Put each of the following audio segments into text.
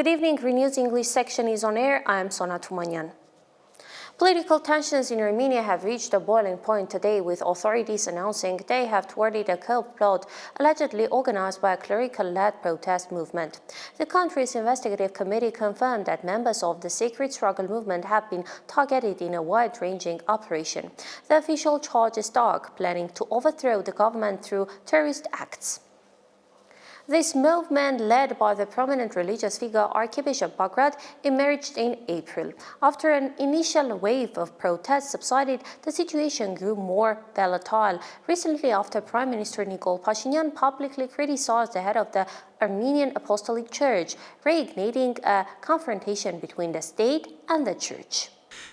Good evening, RENEWS English section is on air. I am Sona Tumanyan. Political tensions in Armenia have reached a boiling point today, with authorities announcing they have thwarted a coup plot allegedly organized by a clerical-led protest movement. The country's investigative committee confirmed that members of the secret struggle movement have been targeted in a wide-ranging operation. The official charge is dark, planning to overthrow the government through terrorist acts. This movement, led by the prominent religious figure Archbishop Bagrat, emerged in April. After an initial wave of protests subsided, the situation grew more volatile recently after Prime Minister Nikol Pashinyan publicly criticized the head of the Armenian Apostolic Church, reigniting a confrontation between the state and the church.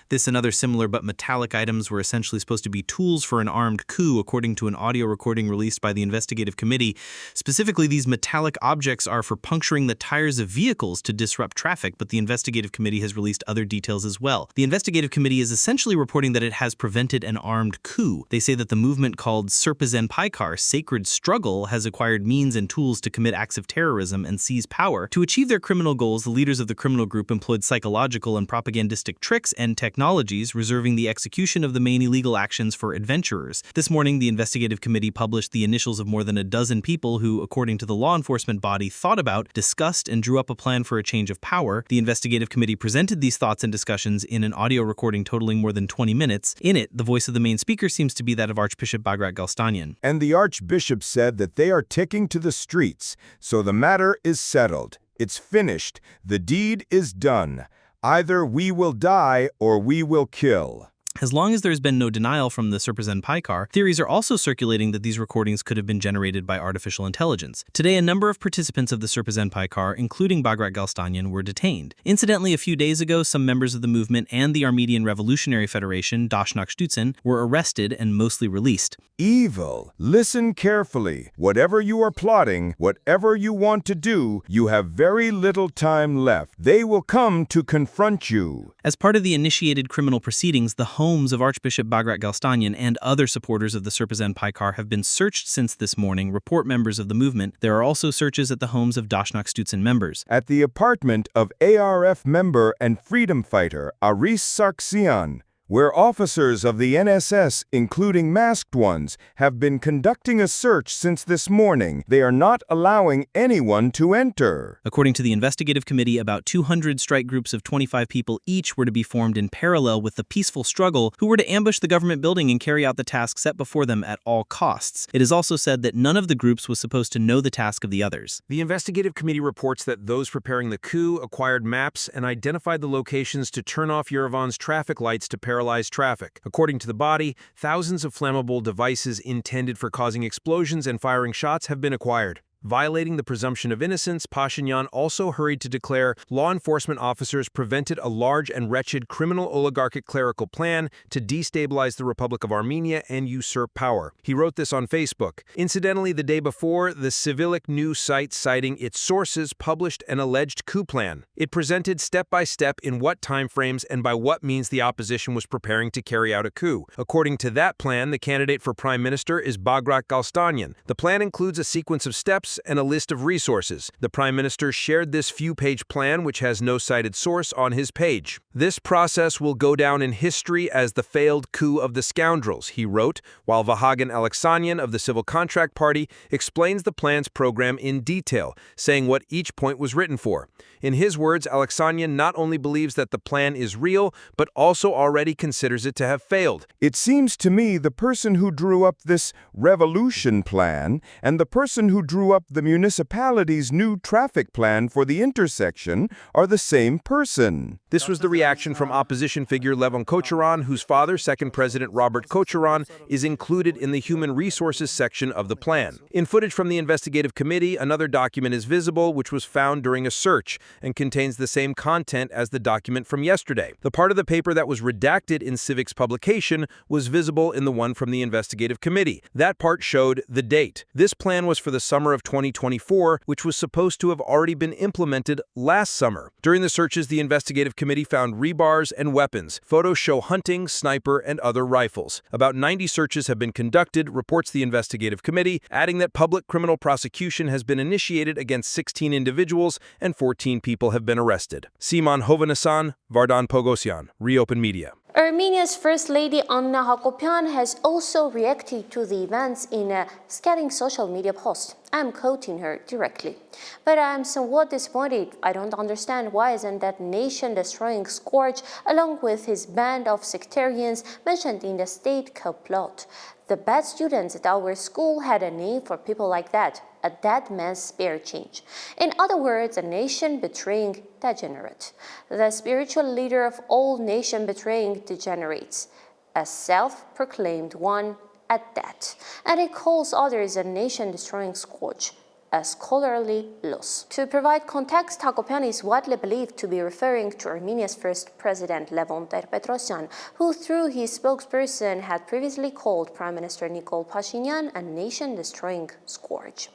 This and other similar but metallic items were essentially supposed to be tools for an armed coup, according to an audio recording released by the investigative committee. Specifically, these metallic objects are for puncturing the tires of vehicles to disrupt traffic, but the investigative committee has released other details as well. The investigative committee is essentially reporting that it has prevented an armed coup. They say that the movement called Serpazen Paikar, Sacred Struggle, has acquired means and tools to commit acts of terrorism and seize power. To achieve their criminal goals, the leaders of the criminal group employed psychological and propagandistic tricks and technologies, reserving the execution of the main illegal actions for adventurers. This morning, the investigative committee published the initials of more than a dozen people who, according to the law enforcement body, thought about, discussed, and drew up a plan for a change of power. The investigative committee presented these thoughts and discussions in an audio recording totaling more than 20 minutes. In it, the voice of the main speaker seems to be that of Archbishop Bagrat Galstanian. And the Archbishop said that they are taking to the streets, so the matter is settled. It's finished. The deed is done. Either we will die or we will kill. As long as there's been no denial from the Serpazen Paikar, theories are also circulating that these recordings could have been generated by artificial intelligence. Today, a number of participants of the Serpazen Paikar, including Bagrat Galstanian, were detained. Incidentally, a few days ago, some members of the movement and the Armenian Revolutionary Federation, Dashnakshtutzen, were arrested and mostly released. Evil. Listen carefully. Whatever you are plotting, whatever you want to do, you have very little time left. They will come to confront you. As part of the initiated criminal proceedings, the homes of Archbishop Bagrat Galstanian and other supporters of the Serpazen Paikar have been searched since this morning, report members of the movement. There are also searches at the homes of Dashnakshtutzen members. At the apartment of ARF member and freedom fighter Aris Sargsyan, where officers of the NSS, including masked ones, have been conducting a search since this morning. They are not allowing anyone to enter. According to the investigative committee, about 200 strike groups of 25 people each were to be formed in parallel with the peaceful struggle, who were to ambush the government building and carry out the task set before them at all costs. It is also said that none of the groups was supposed to know the task of the others. The investigative committee reports that those preparing the coup acquired maps and identified the locations to turn off Yerevan's traffic lights to paralyze traffic. According to the body, thousands of flammable devices intended for causing explosions and firing shots have been acquired. Violating the presumption of innocence, Pashinyan also hurried to declare law enforcement officers prevented a large and wretched criminal oligarchic clerical plan to destabilize the Republic of Armenia and usurp power. He wrote this on Facebook. Incidentally, the day before, the Civilic news site citing its sources published an alleged coup plan. It presented step-by-step in what timeframes and by what means the opposition was preparing to carry out a coup. According to that plan, the candidate for prime minister is Bagrat Galstanian. The plan includes a sequence of steps and a list of resources. The Prime Minister shared this few-page plan, which has no cited source, on his page. This process will go down in history as the failed coup of the scoundrels, he wrote, while Vahagan Alexanian of the Civil Contract Party explains the plan's program in detail, saying what each point was written for. In his words, Alexanian not only believes that the plan is real, but also already considers it to have failed. It seems to me the person who drew up this revolution plan and the person who drew up the municipality's new traffic plan for the intersection are the same person. This was the reaction from opposition figure Levon Kocharan, whose father, second President Robert Kocharan, is included in the Human Resources section of the plan. In footage from the investigative committee, another document is visible, which was found during a search and contains the same content as the document from yesterday. The part of the paper that was redacted in Civic's publication was visible in the one from the investigative committee. That part showed the date. This plan was for the summer of 2024, which was supposed to have already been implemented last summer. During the searches, the investigative committee found rebars and weapons. Photos show hunting, sniper, and other rifles. About 90 searches have been conducted, reports the investigative committee, adding that public criminal prosecution has been initiated against 16 individuals and 14 people have been arrested. Simon Hovhannisyan, Vardan Pogosyan, Reopen Media. Armenia's First Lady Anna Hakopian has also reacted to the events in a scathing social media post. I'm quoting her directly. But I'm somewhat disappointed. I don't understand why isn't that nation-destroying scourge along with his band of sectarians mentioned in the state coup plot. The bad students at our school had a name for people like that, a dead man's spare change. In other words, a nation-betraying degenerate. The spiritual leader of all nation-betraying degenerates, a self-proclaimed one at that, and he calls others a nation-destroying scourge, a scholarly loss. To provide context, Hakopian is widely believed to be referring to Armenia's first president, Levon Ter-Petrosyan, who through his spokesperson had previously called Prime Minister Nikol Pashinyan a nation-destroying scourge.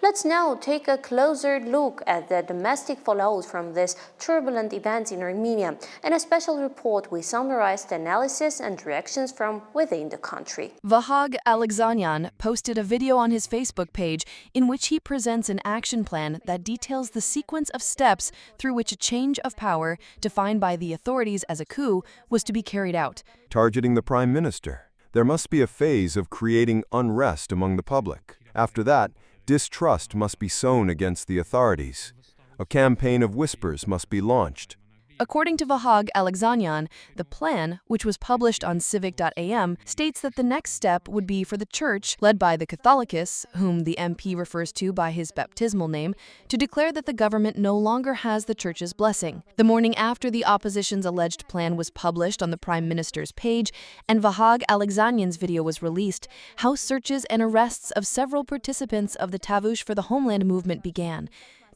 Let's now take a closer look at the domestic fallout from these turbulent events in Armenia. In a special report, we summarized analysis and reactions from within the country. Vahag Alexanyan posted a video on his Facebook page in which he presents an action plan that details the sequence of steps through which a change of power, defined by the authorities as a coup, was to be carried out. Targeting the Prime Minister. There must be a phase of creating unrest among the public. After that, distrust must be sown against the authorities. A campaign of whispers must be launched. According to Vahag Alexanyan, the plan, which was published on civic.am, states that the next step would be for the church, led by the Catholicos, whom the MP refers to by his baptismal name, to declare that the government no longer has the church's blessing. The morning after the opposition's alleged plan was published on the Prime Minister's page and Vahag Alexanyan's video was released, house searches and arrests of several participants of the Tavush for the Homeland movement began.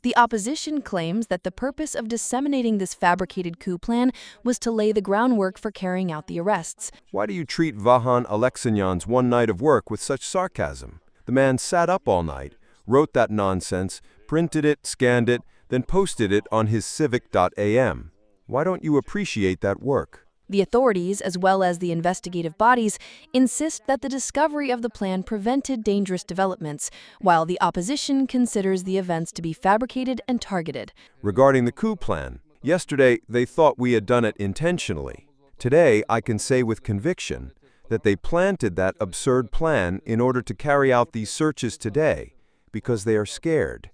The opposition claims that the purpose of disseminating this fabricated coup plan was to lay the groundwork for carrying out the arrests. Why do you treat Vahan Alexanyan's one night of work with such sarcasm? The man sat up all night, wrote that nonsense, printed it, scanned it, then posted it on his civic.am. Why don't you appreciate that work? The authorities, as well as the investigative bodies, insist that the discovery of the plan prevented dangerous developments, while the opposition considers the events to be fabricated and targeted. Regarding the coup plan, yesterday they thought we had done it intentionally. Today, I can say with conviction that they planted that absurd plan in order to carry out these searches today, because they are scared.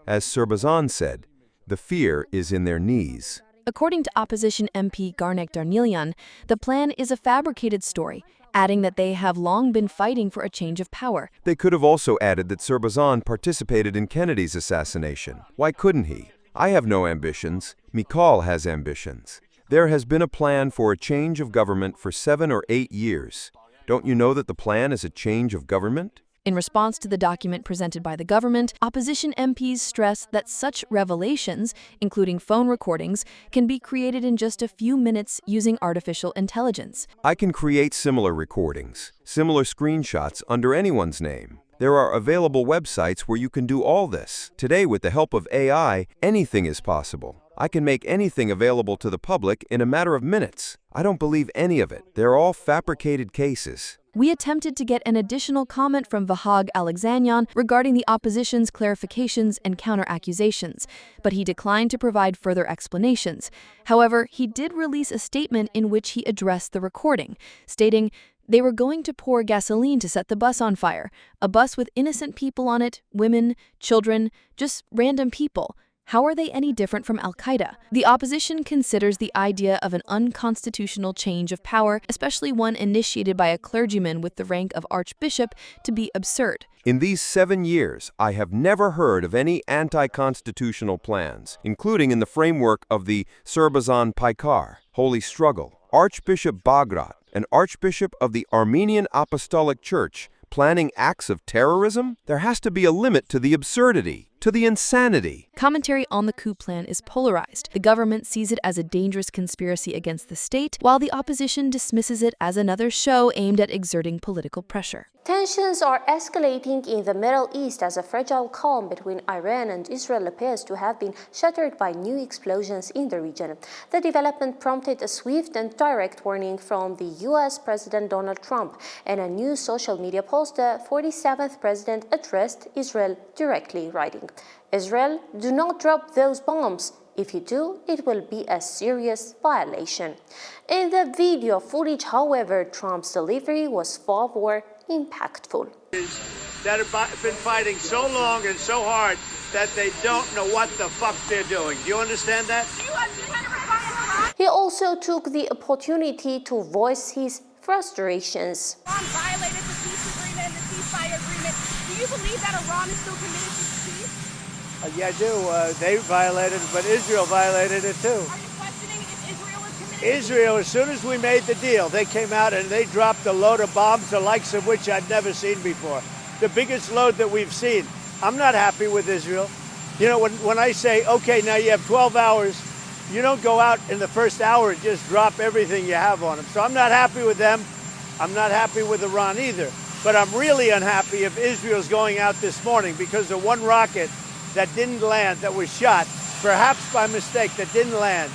As Serbazan said, the fear is in their knees. According to opposition MP Garnek Darnilyan, the plan is a fabricated story, adding that they have long been fighting for a change of power. They could have also added that Serbazan participated in Kennedy's assassination. Why couldn't he? I have no ambitions. Mikhail has ambitions. There has been a plan for a change of government for 7 or 8 years. Don't you know that the plan is a change of government? In response to the document presented by the government, opposition MPs stress that such revelations, including phone recordings, can be created in just a few minutes using artificial intelligence. I can create similar recordings, similar screenshots under anyone's name. There are available websites where you can do all this. Today, with the help of AI, anything is possible. I can make anything available to the public in a matter of minutes. I don't believe any of it. They're all fabricated cases. We attempted to get an additional comment from Vahag Alexanyan regarding the opposition's clarifications and counter-accusations, but he declined to provide further explanations. However, he did release a statement in which he addressed the recording, stating, "They were going to pour gasoline to set the bus on fire, a bus with innocent people on it, women, children, just random people. How are they any different from Al-Qaeda?" The opposition considers the idea of an unconstitutional change of power, especially one initiated by a clergyman with the rank of archbishop, to be absurd. In these 7 years, I have never heard of any anti-constitutional plans, including in the framework of the Serbazan Paikar, Holy Struggle. Archbishop Bagrat, an archbishop of the Armenian Apostolic Church, planning acts of terrorism? There has to be a limit to the absurdity. to the insanity. Commentary on the coup plan is polarized. The government sees it as a dangerous conspiracy against the state, while the opposition dismisses it as another show aimed at exerting political pressure. Tensions are escalating in the Middle East as a fragile calm between Iran and Israel appears to have been shattered by new explosions in the region. The development prompted a swift and direct warning from the U.S. President Donald Trump. In a new social media post, the 47th president addressed Israel directly, writing, "Israel, do not drop those bombs. If you do, it will be a serious violation." In the video footage, however, Trump's delivery was far more impactful. That have been fighting so long and so hard that they don't know what the fuck they're doing. Do you understand that? He also took the opportunity to voice his frustrations. Iran violated the peace agreement and the ceasefire agreement. Do you believe that Iran is still committed to peace? Yeah, I do. They violated it, but Israel violated it too. Are you questioning if Israel is committed? Israel, as soon as we made the deal, they came out and they dropped a load of bombs, the likes of which I'd never seen before. The biggest load that we've seen. I'm not happy with Israel. You know, when I say, okay, now you have 12 hours, you don't go out in the first hour and just drop everything you have on them. So I'm not happy with them. I'm not happy with Iran either. But I'm really unhappy if Israel's going out this morning because of one rocket that didn't land, that was shot, perhaps by mistake, that didn't land.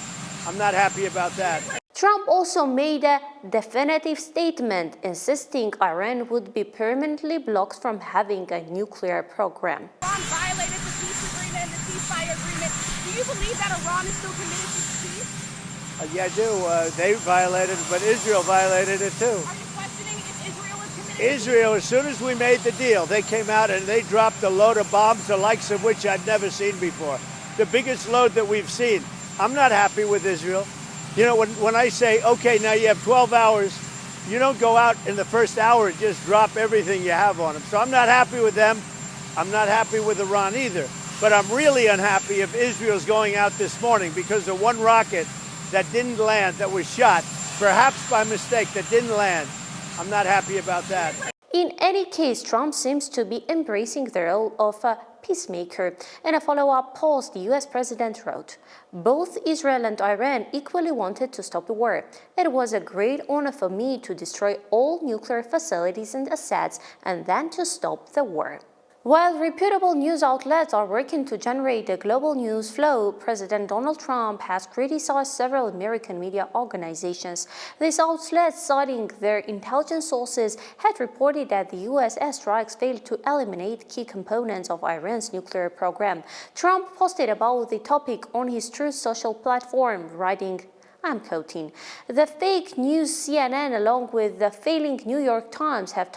I'm not happy about that. Trump also made a definitive statement, insisting Iran would be permanently blocked from having a nuclear program. Iran violated the peace agreement and the ceasefire agreement. Do you believe that Iran is still committed to peace? Yeah, I do. They violated it, but Israel violated it too. Are you questioning if Israel is committed? Israel, as soon as we made the deal, they came out and they dropped a load of bombs, the likes of which I'd never seen before. The biggest load that we've seen. I'm not happy with Israel. You know, when I say, okay, now you have 12 hours, you don't go out in the first hour and just drop everything you have on them. So I'm not happy with them. I'm not happy with Iran either. But I'm really unhappy if Israel's going out this morning because of one rocket that didn't land, that was shot, perhaps by mistake, that didn't land. I'm not happy about that. In any case, Trump seems to be embracing the role of a peacemaker. In a follow-up post, the U.S. president wrote, "Both Israel and Iran equally wanted to stop the war. It was a great honor for me to destroy all nuclear facilities and assets and then to stop the war." While reputable news outlets are working to generate a global news flow, President Donald Trump has criticized several American media organizations. These outlets, citing their intelligence sources, had reported that the U.S. airstrikes failed to eliminate key components of Iran's nuclear program. Trump posted about the topic on his Truth Social platform, writing, I'm quoting, "The fake news CNN along with the failing New York Times have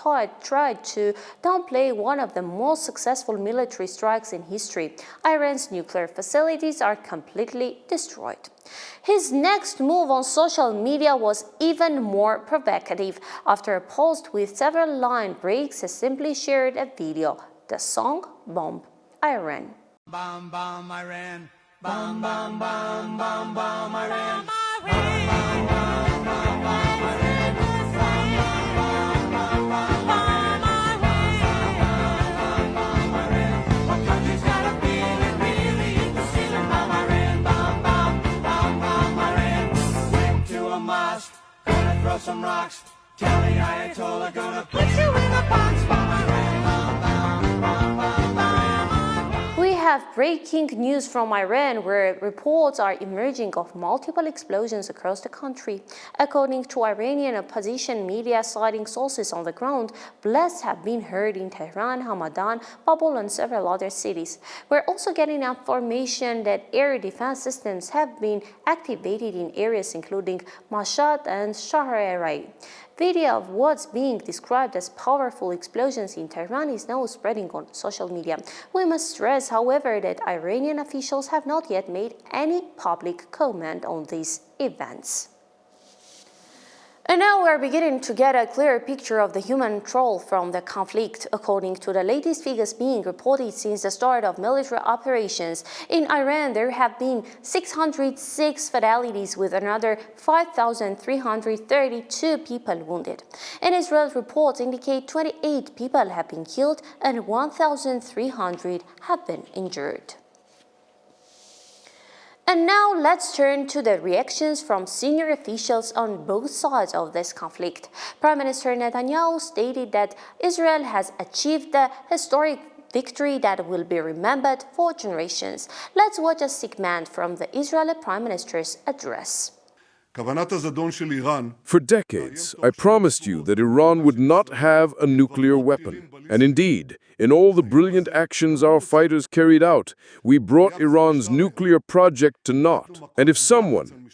tried to downplay one of the most successful military strikes in history. Iran's nuclear facilities are completely destroyed." His next move on social media was even more provocative. After a post with several line breaks, he simply shared a video, the song Bomb Iran. Bomb, bomb, Iran. Bomb, bomb, bomb, bomb, bomb, Iran. Throw some rocks, tell the Ayatollah gonna put you in a box, bomb Iran, bomb, bomb, bomb, bomb, Iran. We have breaking news from Iran, where reports are emerging of multiple explosions across the country. According to Iranian opposition media citing sources on the ground, blasts have been heard in Tehran, Hamadan, Babol, and several other cities. We're also getting information that air defense systems have been activated in areas including Mashhad and Shahar-e-Rai. Video of what's being described as powerful explosions in Tehran is now spreading on social media. We must stress, however, that Iranian officials have not yet made any public comment on these events. And now we're beginning to get a clearer picture of the human toll from the conflict. According to the latest figures being reported since the start of military operations in Iran, there have been 606 fatalities with another 5,332 people wounded. In Israel, reports indicate 28 people have been killed and 1,300 have been injured. And now let's turn to the reactions from senior officials on both sides of this conflict. Prime Minister Netanyahu stated that Israel has achieved a historic victory that will be remembered for generations. Let's watch a segment from the Israeli Prime Minister's address. For decades, I promised you that Iran would not have a nuclear weapon. And indeed, in all the brilliant actions our fighters carried out, we brought Iran's nuclear project to naught. And if someone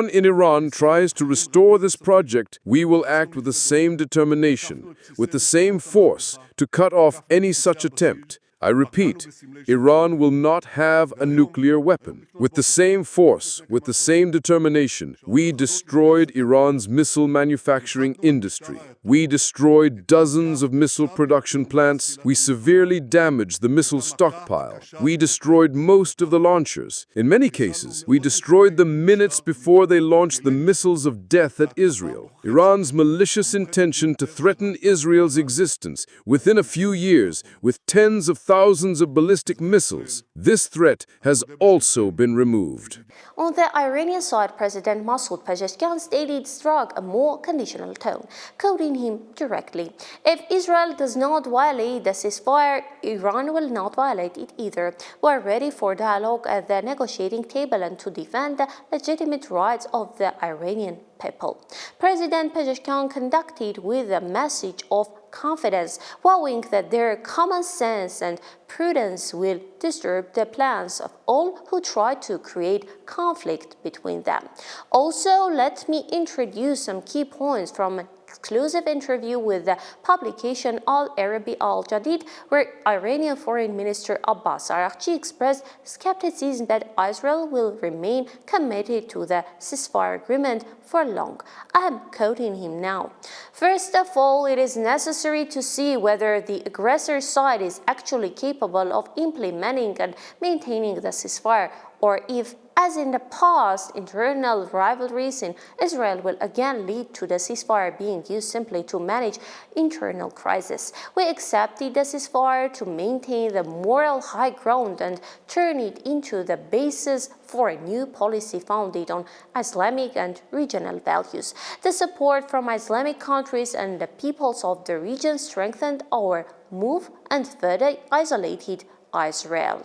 in Iran tries to restore this project, we will act with the same determination, with the same force, to cut off any such attempt. I repeat, Iran will not have a nuclear weapon. With the same force, with the same determination, we destroyed Iran's missile manufacturing industry. We destroyed dozens of missile production plants. We severely damaged the missile stockpile. We destroyed most of the launchers. In many cases, we destroyed them minutes before they launched the missiles of death at Israel. Iran's malicious intention to threaten Israel's existence within a few years with tens of thousands of ballistic missiles. This threat has also been removed. On the Iranian side, President Masoud Pezeshkian stated struck a more conditional tone, quoting him directly. If Israel does not violate the ceasefire, Iran will not violate it either. We are ready for dialogue at the negotiating table and to defend the legitimate rights of the Iranian people. President Pezeshkian conducted with a message of confidence, vowing that their common sense and prudence will disturb the plans of all who try to create conflict between them. Also, let me introduce some key points from an exclusive interview with the publication Al Arabi Al Jadid, where Iranian Foreign Minister Abbas Araghchi expressed skepticism that Israel will remain committed to the ceasefire agreement for long. I am quoting him now. First of all, it is necessary to see whether the aggressor side is actually capable of implementing and maintaining the ceasefire, or if, as in the past, internal rivalries in Israel will again lead to the ceasefire being used simply to manage internal crisis. We accepted the ceasefire to maintain the moral high ground and turn it into the basis for a new policy founded on Islamic and regional values. The support from Islamic countries and the peoples of the region strengthened our move and further isolated Israel.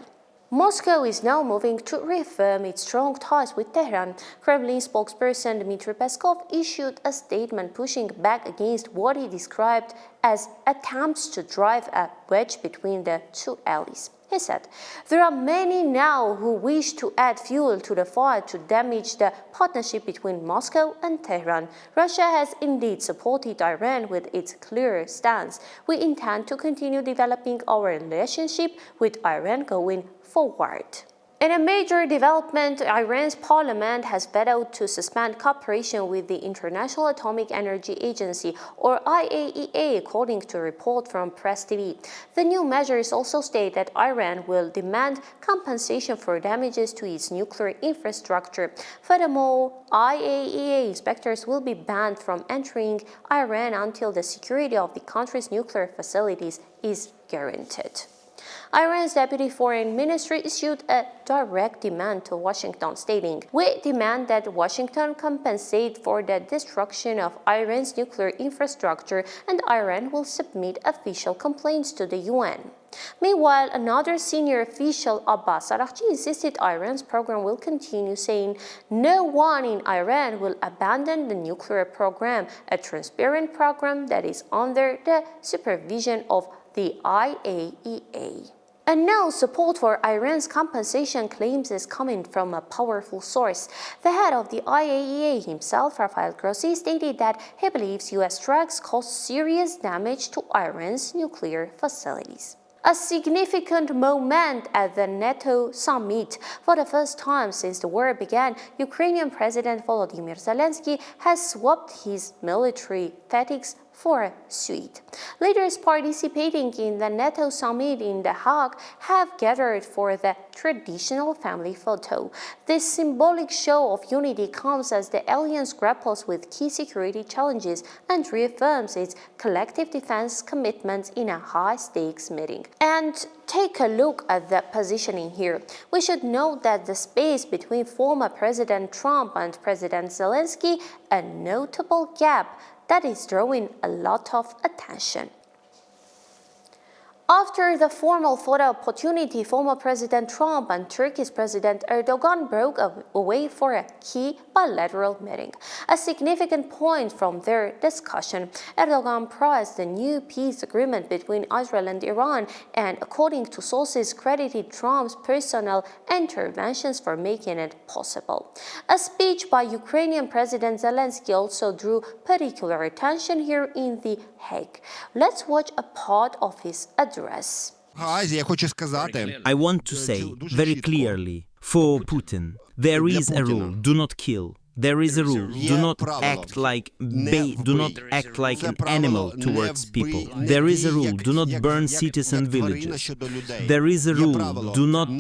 Moscow is now moving to reaffirm its strong ties with Tehran. Kremlin spokesperson Dmitry Peskov issued a statement pushing back against what he described as attempts to drive a wedge between the two allies. He said, "There are many now who wish to add fuel to the fire to damage the partnership between Moscow and Tehran. Russia has indeed supported Iran with its clear stance. We intend to continue developing our relationship with Iran going forward." In a major development, Iran's parliament has vetoed to suspend cooperation with the International Atomic Energy Agency, or IAEA, according to a report from Press TV. The new measures also state that Iran will demand compensation for damages to its nuclear infrastructure. Furthermore, IAEA inspectors will be banned from entering Iran until the security of the country's nuclear facilities is guaranteed. Iran's Deputy Foreign Ministry issued a direct demand to Washington, stating, "We demand that Washington compensate for the destruction of Iran's nuclear infrastructure, and Iran will submit official complaints to the UN." Meanwhile, another senior official, Abbas Araghchi, insisted Iran's program will continue, saying, "No one in Iran will abandon the nuclear program, a transparent program that is under the supervision of the IAEA." And now, support for Iran's compensation claims is coming from a powerful source. The head of the IAEA himself, Rafael Grossi, stated that he believes U.S. strikes caused serious damage to Iran's nuclear facilities. A significant moment at the NATO summit. For the first time since the war began, Ukrainian President Volodymyr Zelensky has swapped his military tactics for a suite. Leaders participating in the NATO summit in The Hague have gathered for the traditional family photo. This symbolic show of unity comes as the alliance grapples with key security challenges and reaffirms its collective defense commitments in a high-stakes meeting. And take a look at the positioning here. We should note that the space between former President Trump and President Zelensky, a notable gap that is drawing a lot of attention. After the formal photo opportunity, former President Trump and Turkey's President Erdogan broke away for a key bilateral meeting. A significant point from their discussion, Erdogan praised the new peace agreement between Israel and Iran and, according to sources, credited Trump's personal interventions for making it possible. A speech by Ukrainian President Zelensky also drew particular attention here in The Hague. Let's watch a part of his address. I want to say very clearly, for Putin, there is a rule: do not kill. There is a rule: do not act like an animal towards people. There is a rule: do not burn cities and villages. There is a rule: do not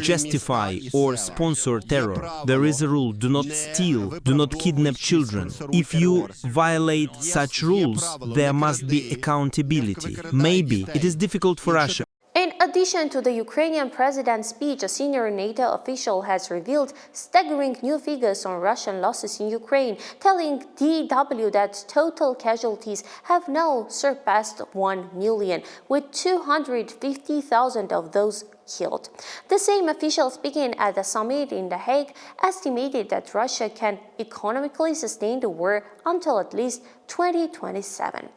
justify or sponsor terror. There is a rule: do not steal, do not kidnap children. If you violate such rules, there must be accountability. Maybe it is difficult for Russia. In addition to the Ukrainian president's speech, a senior NATO official has revealed staggering new figures on Russian losses in Ukraine, telling DW that total casualties have now surpassed 1 million, with 250,000 of those killed. The same official speaking at the summit in The Hague estimated that Russia can economically sustain the war until at least 2027.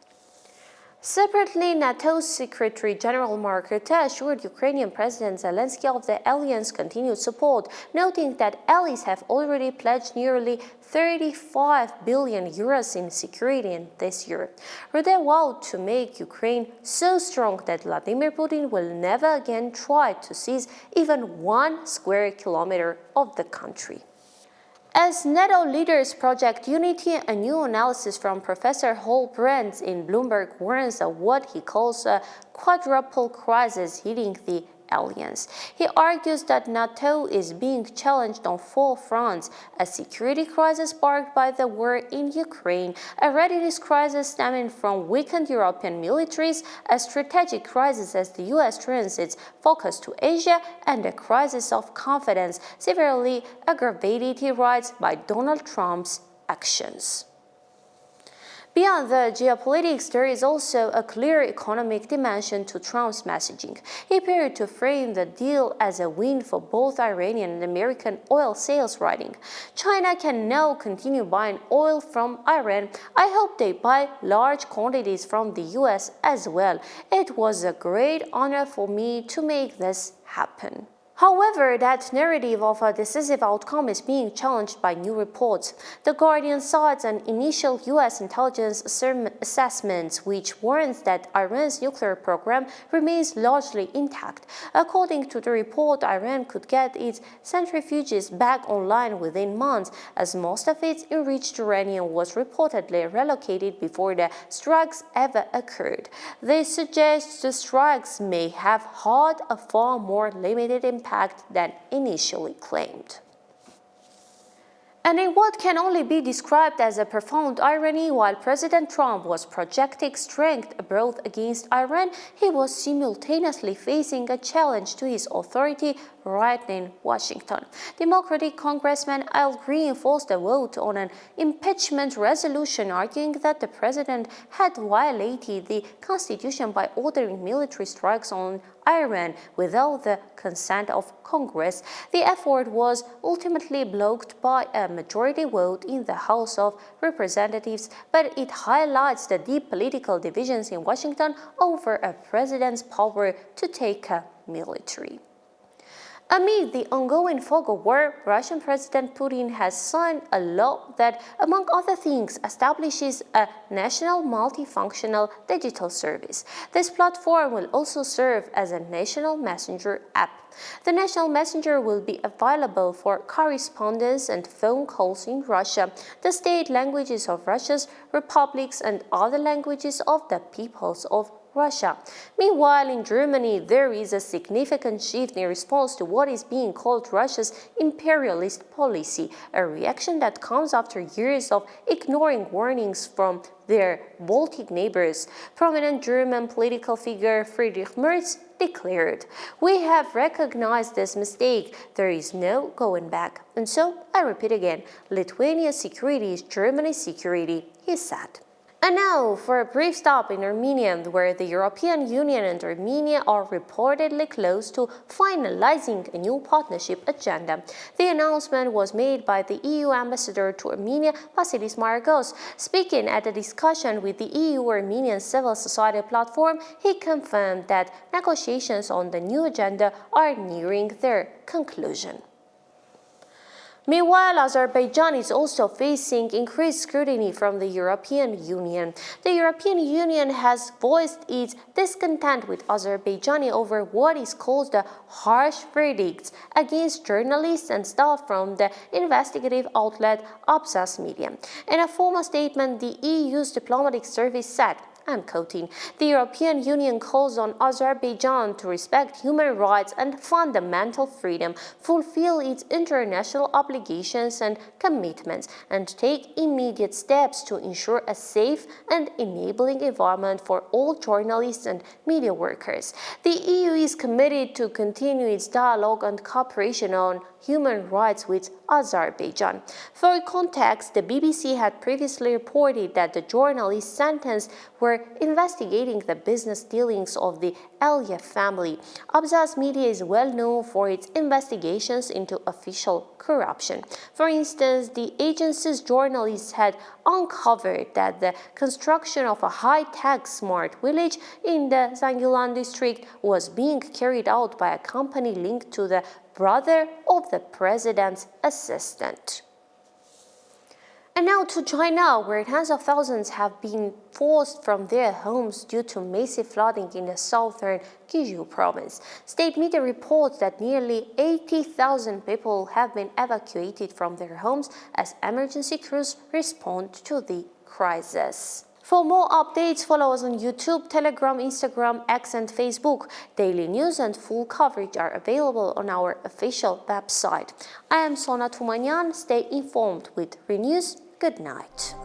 Separately, NATO's Secretary General Mark Rutte assured Ukrainian President Zelensky of the alliance's continued support, noting that allies have already pledged nearly 35 billion euros in security in this year. Rutte vowed to make Ukraine so strong that Vladimir Putin will never again try to seize even 1 square kilometer of the country. As NATO leaders project unity, a new analysis from Professor Hall Brents in Bloomberg warns of what he calls a quadruple crisis hitting the alliance. He argues that NATO is being challenged on 4 fronts: a security crisis sparked by the war in Ukraine, a readiness crisis stemming from weakened European militaries, a strategic crisis as the US turns its focus to Asia, and a crisis of confidence severely aggravated, he writes, by Donald Trump's actions. Beyond the geopolitics, there is also a clear economic dimension to Trump's messaging. He appeared to frame the deal as a win for both Iranian and American oil sales, writing, "China can now continue buying oil from Iran. I hope they buy large quantities from the US as well. It was a great honor for me to make this happen." However, that narrative of a decisive outcome is being challenged by new reports. The Guardian cites an initial U.S. intelligence assessment which warns that Iran's nuclear program remains largely intact. According to the report, Iran could get its centrifuges back online within months, as most of its enriched uranium was reportedly relocated before the strikes ever occurred. This suggests the strikes may have had a far more limited impact than initially claimed. And in what can only be described as a profound irony, while President Trump was projecting strength abroad against Iran, he was simultaneously facing a challenge to his authority right in Washington. Democratic Congressman Al Green forced a vote on an impeachment resolution, arguing that the president had violated the Constitution by ordering military strikes on Iran without the consent of Congress. The effort was ultimately blocked by a majority vote in the House of Representatives, but it highlights the deep political divisions in Washington over a president's power to take a military. Amid the ongoing fog of war, Russian President Putin has signed a law that, among other things, establishes a national multifunctional digital service. This platform will also serve as a national messenger app. The national messenger will be available for correspondence and phone calls in Russia, the state languages of Russia's republics, and other languages of the peoples of Russia. Meanwhile, in Germany, there is a significant shift in response to what is being called Russia's imperialist policy, a reaction that comes after years of ignoring warnings from their Baltic neighbors. Prominent German political figure Friedrich Merz declared, "We have recognized this mistake. There is no going back." And so, I repeat again, Lithuania's security is Germany's security, he said. And now for a brief stop in Armenia, where the European Union and Armenia are reportedly close to finalizing a new partnership agenda. The announcement was made by the EU ambassador to Armenia, Vasilis Maragos. Speaking at a discussion with the EU-Armenian civil society platform, he confirmed that negotiations on the new agenda are nearing their conclusion. Meanwhile, Azerbaijan is also facing increased scrutiny from the European Union. The European Union has voiced its discontent with Azerbaijan over what is called the harsh verdicts against journalists and staff from the investigative outlet Abzas Media. In a formal statement, the EU's diplomatic service said, I'm quoting, "The European Union calls on Azerbaijan to respect human rights and fundamental freedom, fulfill its international obligations and commitments, and take immediate steps to ensure a safe and enabling environment for all journalists and media workers. The EU is committed to continue its dialogue and cooperation on human rights with Azerbaijan." For context, the BBC had previously reported that the journalists sentenced were investigating the business dealings of the Aliyev family. Abzas Media is well known for its investigations into official corruption. For instance, the agency's journalists had uncovered that the construction of a high-tech smart village in the Zangilan district was being carried out by a company linked to the brother of the president's assistant. And now to China, where tens of thousands have been forced from their homes due to massive flooding in the southern Guizhou province. State media reports that nearly 80,000 people have been evacuated from their homes as emergency crews respond to the crisis. For more updates, follow us on YouTube, Telegram, Instagram, X, and Facebook. Daily news and full coverage are available on our official website. I am Sona Tumanyan. Stay informed with RENEWS. Good night.